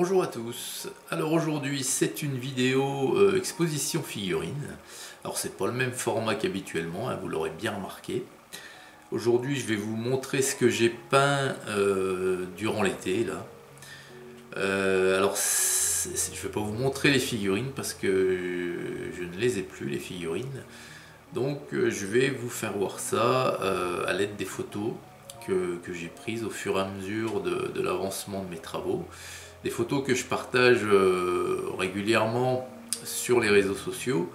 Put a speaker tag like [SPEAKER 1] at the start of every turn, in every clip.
[SPEAKER 1] Bonjour à tous. Alors aujourd'hui c'est une vidéo exposition figurines. Alors c'est pas le même format qu'habituellement, hein, vous l'aurez bien remarqué. Aujourd'hui je vais vous montrer ce que j'ai peint durant l'été là. Alors je vais pas vous montrer les figurines parce que je ne les ai plus les figurines. Donc je vais vous faire voir ça à l'aide des photos que j'ai prises au fur et à mesure de l'avancement de mes travaux. Des photos que je partage régulièrement sur les réseaux sociaux.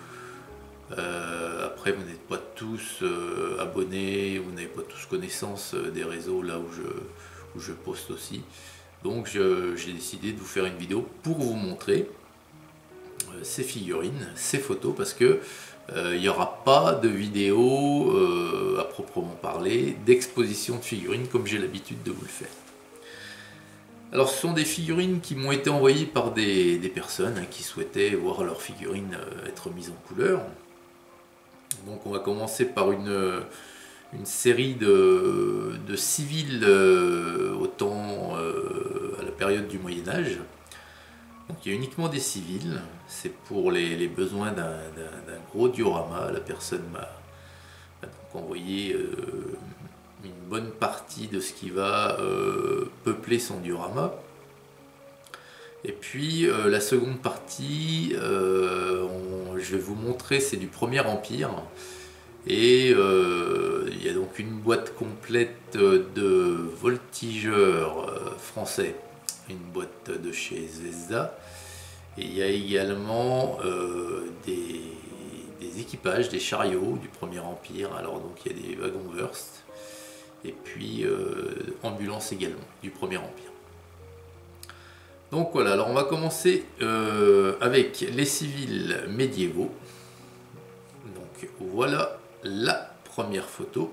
[SPEAKER 1] Après, vous n'êtes pas tous abonnés, vous n'avez pas tous connaissance des réseaux là où je poste aussi. Donc j'ai décidé de vous faire une vidéo pour vous montrer ces figurines, ces photos, parce que il n'y aura pas de vidéo à proprement parler d'exposition de figurines comme j'ai l'habitude de vous le faire. Alors ce sont des figurines qui m'ont été envoyées par des personnes qui souhaitaient voir leurs figurines être mises en couleur. Donc on va commencer par une série de civils au temps, à la période du Moyen-Âge. Donc il y a uniquement des civils, c'est pour les besoins d'un gros diorama. La personne m'a donc envoyé une bonne partie de ce qui va peupler son diorama. Et puis la seconde partie, je vais vous montrer, c'est du Premier Empire. Et il y a donc une boîte complète de voltigeurs français, une boîte de chez Zvezda. Et il y a également des équipages, des chariots du Premier Empire. Alors donc il y a des wagons Wurst et puis ambulances également du Premier Empire. Donc voilà, alors on va commencer avec les civils médiévaux. Donc voilà la première photo.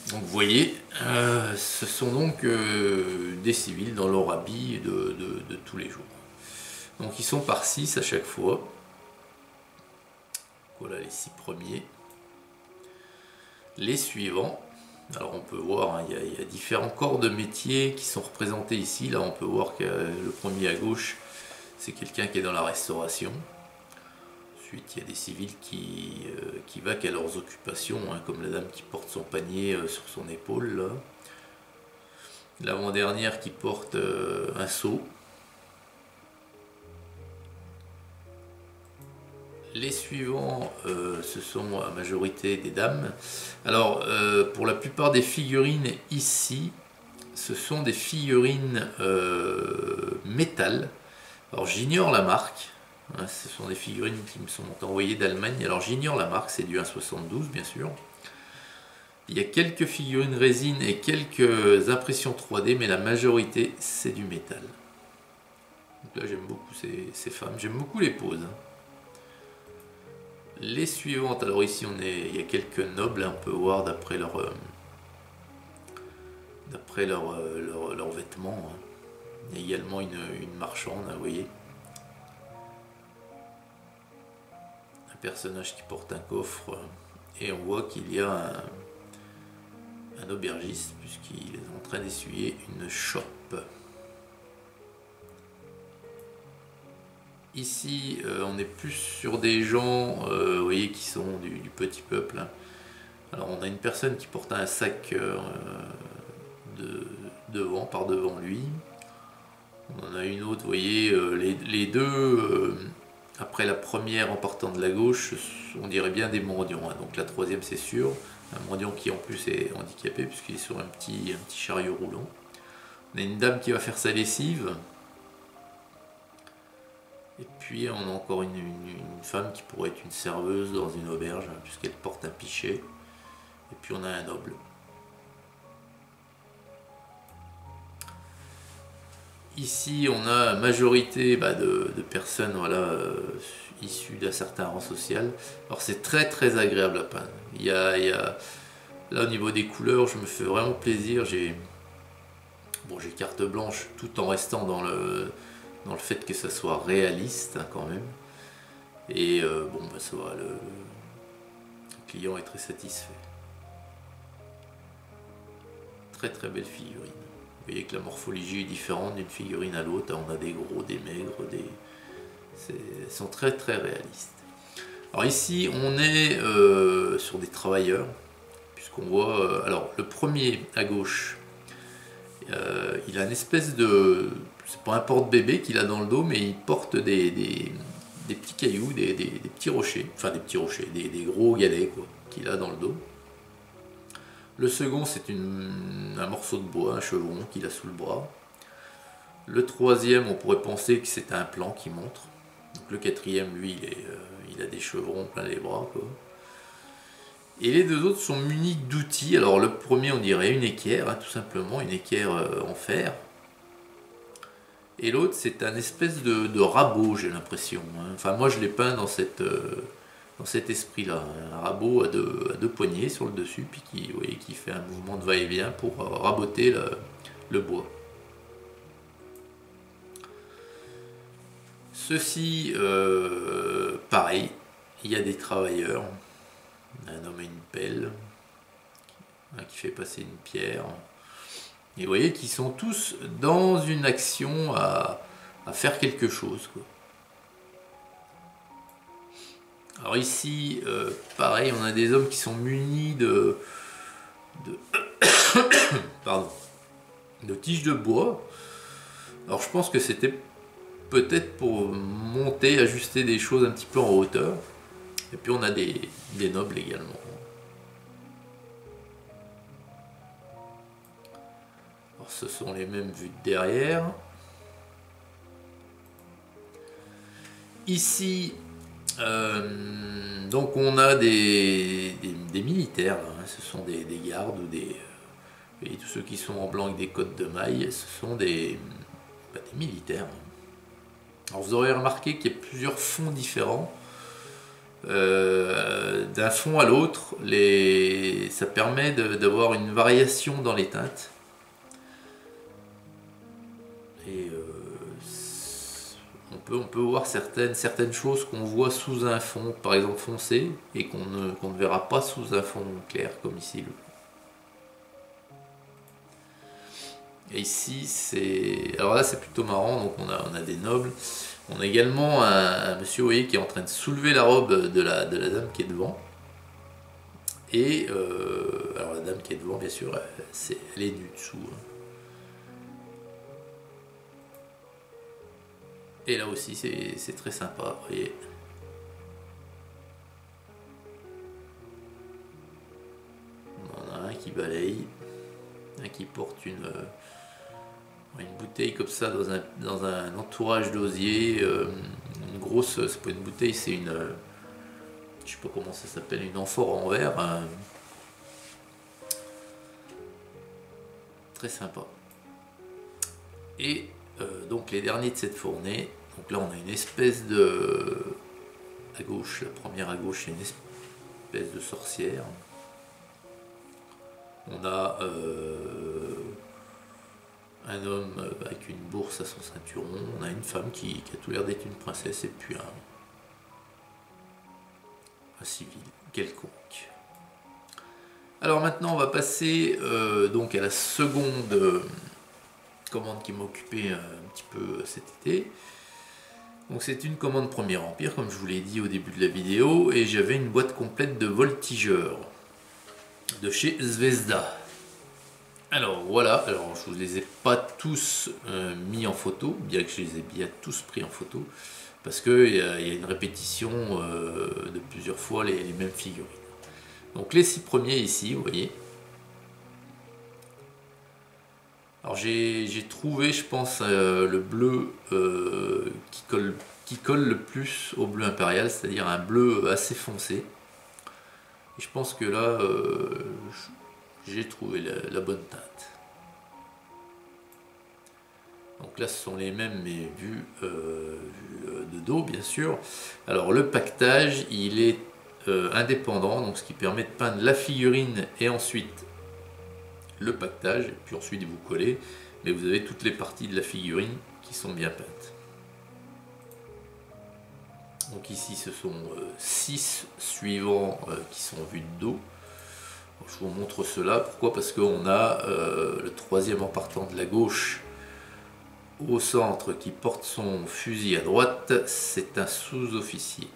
[SPEAKER 1] Donc vous voyez, ce sont donc des civils dans leur habit de tous les jours. Donc ils sont par 6 à chaque fois. Voilà les 6 premiers. Les suivants. Alors on peut voir, hein, il y a différents corps de métier qui sont représentés ici. Là on peut voir que le premier à gauche, c'est quelqu'un qui est dans la restauration. Ensuite il y a des civils qui vaquent à leurs occupations, hein, comme la dame qui porte son panier sur son épaule. L'avant-dernière qui porte un seau. Les suivants, ce sont à majorité des dames. Alors, pour la plupart des figurines ici, ce sont des figurines métal. Alors, j'ignore la marque. Hein, ce sont des figurines qui me sont envoyées d'Allemagne. Alors, j'ignore la marque, c'est du 1,72 bien sûr. Il y a quelques figurines résine et quelques impressions 3D, mais la majorité, c'est du métal. Donc là, j'aime beaucoup ces femmes. J'aime beaucoup les poses. Hein. Les suivantes, alors ici il y a quelques nobles, on peut voir d'après leurs vêtements. Hein. Il y a également une marchande, hein, vous voyez. Un personnage qui porte un coffre, et on voit qu'il y a un aubergiste, puisqu'il est en train d'essuyer une chope. Ici, on est plus sur des gens, vous voyez, qui sont du petit peuple. Hein. Alors, on a une personne qui porte un sac par devant lui. On en a une autre, vous voyez, les deux, après la première en partant de la gauche, on dirait bien des mendiants. Hein. Donc la troisième, c'est sûr, un mendiant qui en plus est handicapé, puisqu'il est sur un petit chariot roulant. On a une dame qui va faire sa lessive. Et puis on a encore une femme qui pourrait être une serveuse dans une auberge, hein, puisqu'elle porte un pichet. Et puis on a un noble. Ici on a une majorité de personnes, voilà, issues d'un certain rang social. Alors c'est très très agréable à peindre. Là au niveau des couleurs, je me fais vraiment plaisir. J'ai carte blanche tout en restant dans le fait que ça soit réaliste, hein, quand même. Et ça va, le client est très satisfait. Très très belle figurine. Vous voyez que la morphologie est différente d'une figurine à l'autre. On a des gros, des maigres, elles sont très très réalistes. Alors ici, on est sur des travailleurs, puisqu'on voit... alors, le premier à gauche, il a une espèce de... c'est pas un porte-bébé qu'il a dans le dos, mais il porte des petits cailloux, des petits rochers, enfin des petits rochers, des gros galets qu'il a dans le dos. Le second, c'est un morceau de bois, un chevron qu'il a sous le bras. Le troisième, on pourrait penser que c'est un plan qui montre. Donc le quatrième, lui, il a des chevrons plein les bras, quoi. Et les deux autres sont munis d'outils. Alors le premier, on dirait une équerre, hein, tout simplement, une équerre en fer. Et l'autre, c'est un espèce de rabot, j'ai l'impression. Hein. Enfin, moi, je l'ai peint dans cet esprit-là. Un rabot à deux poignées sur le dessus, puis vous voyez, qui fait un mouvement de va-et-vient pour raboter le bois. Ceci, pareil, il y a des travailleurs, un homme et une pelle, qui fait passer une pierre. Et vous voyez qu'ils sont tous dans une action à faire quelque chose, quoi. Alors ici, pareil, on a des hommes qui sont munis pardon, de tiges de bois. Alors je pense que c'était peut-être pour monter, ajuster des choses un petit peu en hauteur. Et puis on a des nobles également. Alors ce sont les mêmes vues de derrière. Ici, donc on a des militaires, hein. Ce sont des gardes ou et tous ceux qui sont en blanc avec des cottes de mailles, ce sont des militaires. Alors vous aurez remarqué qu'il y a plusieurs fonds différents. D'un fond à l'autre, ça permet d'avoir une variation dans les teintes. Et on peut voir certaines choses qu'on voit sous un fond, par exemple foncé, et qu'on ne verra pas sous un fond clair, comme ici. Et ici, alors là, c'est plutôt marrant, donc on a des nobles. On a également un monsieur, vous voyez, qui est en train de soulever la robe de la dame qui est devant. Et alors la dame qui est devant, bien sûr, elle est nue dessous. Et là aussi, c'est très sympa, vous voyez. On en a un qui balaye, un qui porte une bouteille comme ça dans un entourage d'osier, une grosse, c'est pas une bouteille, c'est je sais pas comment ça s'appelle, une amphore en verre, très sympa. Et donc les derniers de cette fournée, donc là on a une espèce à gauche, la première à gauche, c'est une espèce de sorcière. On a un homme avec une bourse à son ceinturon, on a une femme qui a tout l'air d'être une princesse, et puis un civil quelconque. Alors maintenant on va passer donc à la seconde commande qui m'a occupé un petit peu cet été. Donc c'est une commande Premier Empire, comme je vous l'ai dit au début de la vidéo, et j'avais une boîte complète de voltigeurs de chez Zvezda. Alors voilà, alors je ne vous les ai pas tous mis en photo, bien que je les ai bien tous pris en photo, parce qu'il y a une répétition de plusieurs fois les mêmes figurines. Donc les 6 premiers ici, vous voyez. Alors j'ai trouvé, je pense, le bleu qui colle le plus au bleu impérial, c'est-à-dire un bleu assez foncé. Et je pense que là, j'ai trouvé la bonne teinte. Donc là, ce sont les mêmes, mais vus de dos, bien sûr. Alors le paquetage, il est indépendant, donc ce qui permet de peindre la figurine et ensuite le paquetage, et puis ensuite vous collez, mais vous avez toutes les parties de la figurine qui sont bien peintes. Donc ici ce sont 6 suivants qui sont vus de dos. Je vous montre cela, pourquoi? Parce qu'on a le troisième en partant de la gauche au centre qui porte son fusil à droite, c'est un sous-officier.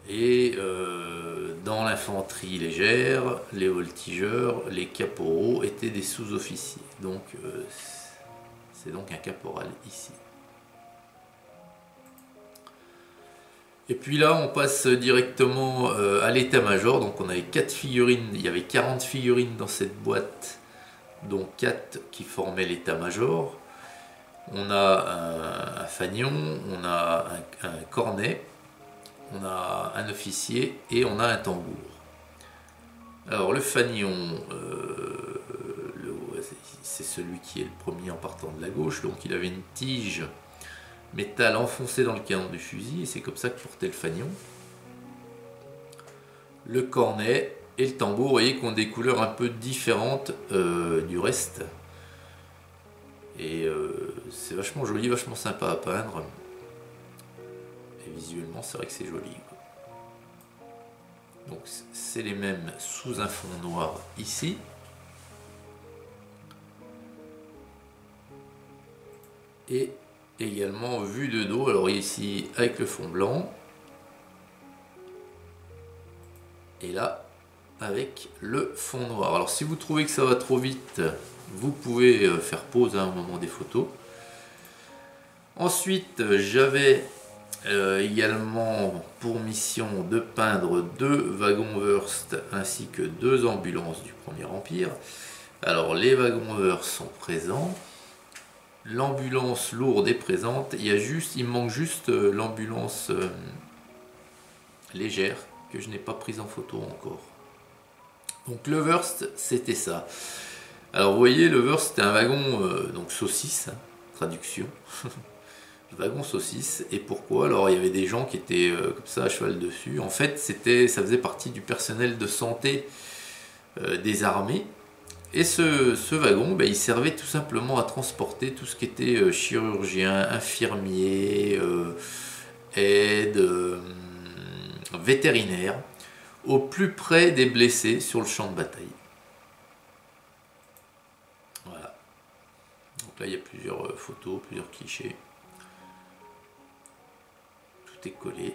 [SPEAKER 1] Et dans l'infanterie légère, les voltigeurs, les caporaux étaient des sous-officiers. Donc c'est donc un caporal ici. Et puis là, on passe directement à l'état-major. Donc on avait 4 figurines, il y avait 40 figurines dans cette boîte, dont 4 qui formaient l'état-major. On a un fanion, on a un cornet, on a un officier et on a un tambour. Alors le fanion, c'est celui qui est le premier en partant de la gauche, donc il avait une tige métal enfoncée dans le canon du fusil, et c'est comme ça que portait le fanion. Le cornet et le tambour, vous voyez qu'on a des couleurs un peu différentes du reste. Et c'est vachement joli, vachement sympa à peindre. Et visuellement, c'est vrai que c'est joli. Donc c'est les mêmes sous un fond noir ici. Et également vue de dos, alors ici avec le fond blanc. Et là avec le fond noir. Alors si vous trouvez que ça va trop vite, vous pouvez faire pause à un moment des photos. Ensuite j'avais également pour mission de peindre 2 wagons Wurst ainsi que 2 ambulances du Premier Empire. Alors les wagons Wurst sont présents, l'ambulance lourde est présente, il manque juste l'ambulance légère que je n'ai pas prise en photo encore. Donc le Wurst c'était ça. Alors vous voyez, le Wurst c'était un wagon donc saucisse, hein, traduction. Wagon saucisse. Et pourquoi? Alors il y avait des gens qui étaient comme ça à cheval dessus. En fait ça faisait partie du personnel de santé des armées. Et ce wagon, ben, il servait tout simplement à transporter tout ce qui était chirurgien, infirmier, aide, vétérinaire, au plus près des blessés sur le champ de bataille. Voilà. Donc là il y a plusieurs photos, plusieurs clichés. Est collé.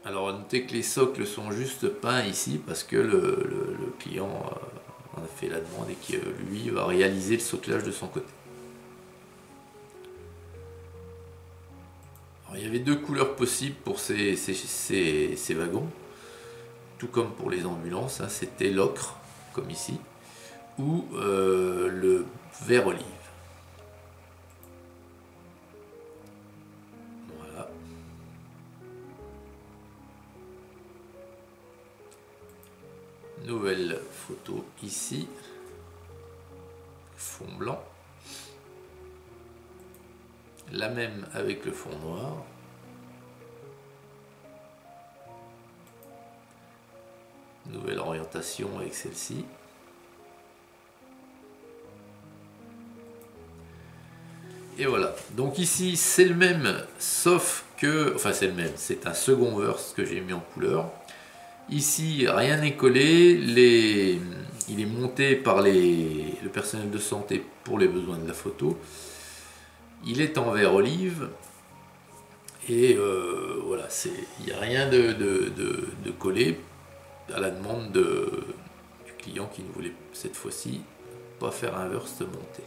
[SPEAKER 1] Alors notez que les socles sont juste peints ici parce que le client en a fait la demande et que lui va réaliser le soclage de son côté. Alors, il y avait 2 couleurs possibles pour ces wagons, tout comme pour les ambulances, hein, c'était l'ocre comme ici ou le vert olive. Nouvelle photo ici, fond blanc, la même avec le fond noir, nouvelle orientation avec celle-ci, et voilà. Donc ici c'est le même, sauf que, enfin c'est le même, c'est un second Wurst que j'ai mis en couleur. Ici, rien n'est collé, il est monté par le personnel de santé pour les besoins de la photo. Il est en vert olive. Et voilà, il n'y a rien de collé à la demande du client qui ne voulait cette fois-ci pas faire un Wurst monté.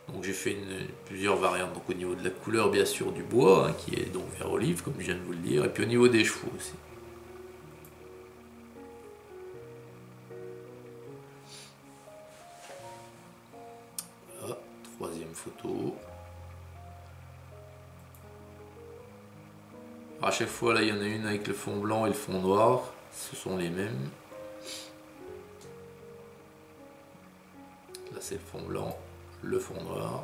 [SPEAKER 1] Donc j'ai fait plusieurs variantes. Donc au niveau de la couleur, bien sûr, du bois, hein, qui est donc vert olive, comme je viens de vous le dire, et puis au niveau des chevaux aussi. Troisième photo. Alors à chaque fois là il y en a une avec le fond blanc et le fond noir, ce sont les mêmes. Là c'est le fond blanc, le fond noir.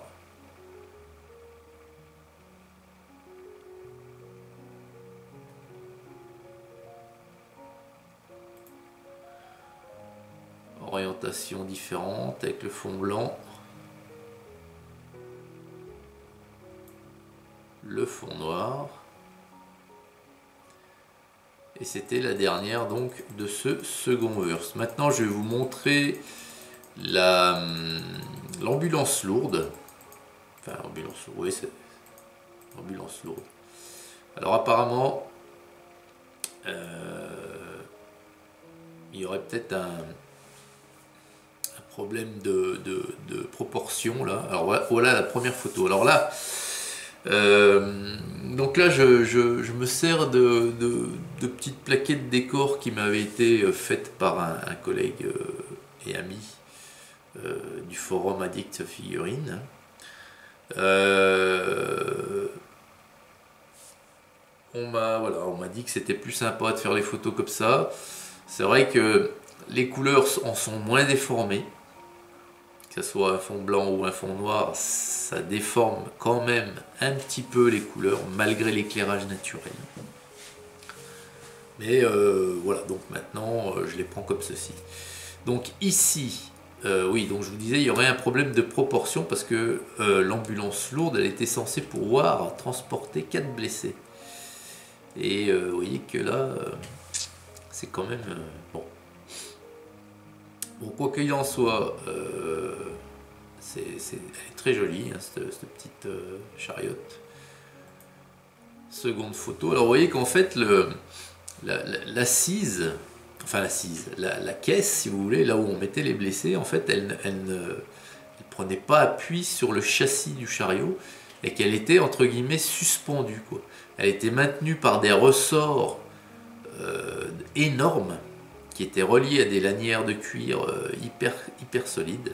[SPEAKER 1] Orientation différente avec le fond blanc. Le fond noir Et c'était la dernière donc de ce second verse. Maintenant je vais vous montrer l'ambulance lourde. Enfin l'ambulance lourde, oui c'est l'ambulance lourde. Alors apparemment il y aurait peut-être un problème de proportion là. Alors voilà la première photo. Alors là, donc là je me sers de petites plaquettes décor qui m'avaient été faites par un collègue et ami du forum Addict Figurines. On m'a dit que c'était plus sympa de faire les photos comme ça. C'est vrai que les couleurs en sont moins déformées, que ce soit un fond blanc ou un fond noir, ça déforme quand même un petit peu les couleurs malgré l'éclairage naturel. Mais voilà, donc maintenant je les prends comme ceci. Donc ici, oui, donc je vous disais, il y aurait un problème de proportion parce que l'ambulance lourde, elle était censée pouvoir transporter 4 blessés. Et vous voyez que là, c'est quand même bon. Bon, quoi qu'il en soit, elle est très jolie, hein, cette petite chariote. Seconde photo. Alors vous voyez qu'en fait, l'assise, enfin l'assise, la caisse, si vous voulez, là où on mettait les blessés, en fait, elle ne prenait pas appui sur le châssis du chariot et qu'elle était entre guillemets suspendue, quoi. Elle était maintenue par des ressorts énormes qui étaient reliés à des lanières de cuir hyper solides.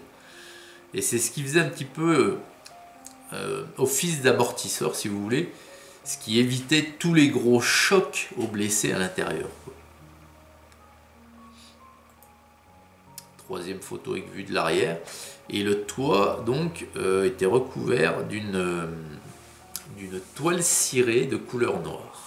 [SPEAKER 1] Et c'est ce qui faisait un petit peu office d'amortisseur, si vous voulez, ce qui évitait tous les gros chocs aux blessés à l'intérieur. Troisième photo avec vue de l'arrière. Et le toit donc était recouvert d'une toile cirée de couleur noire.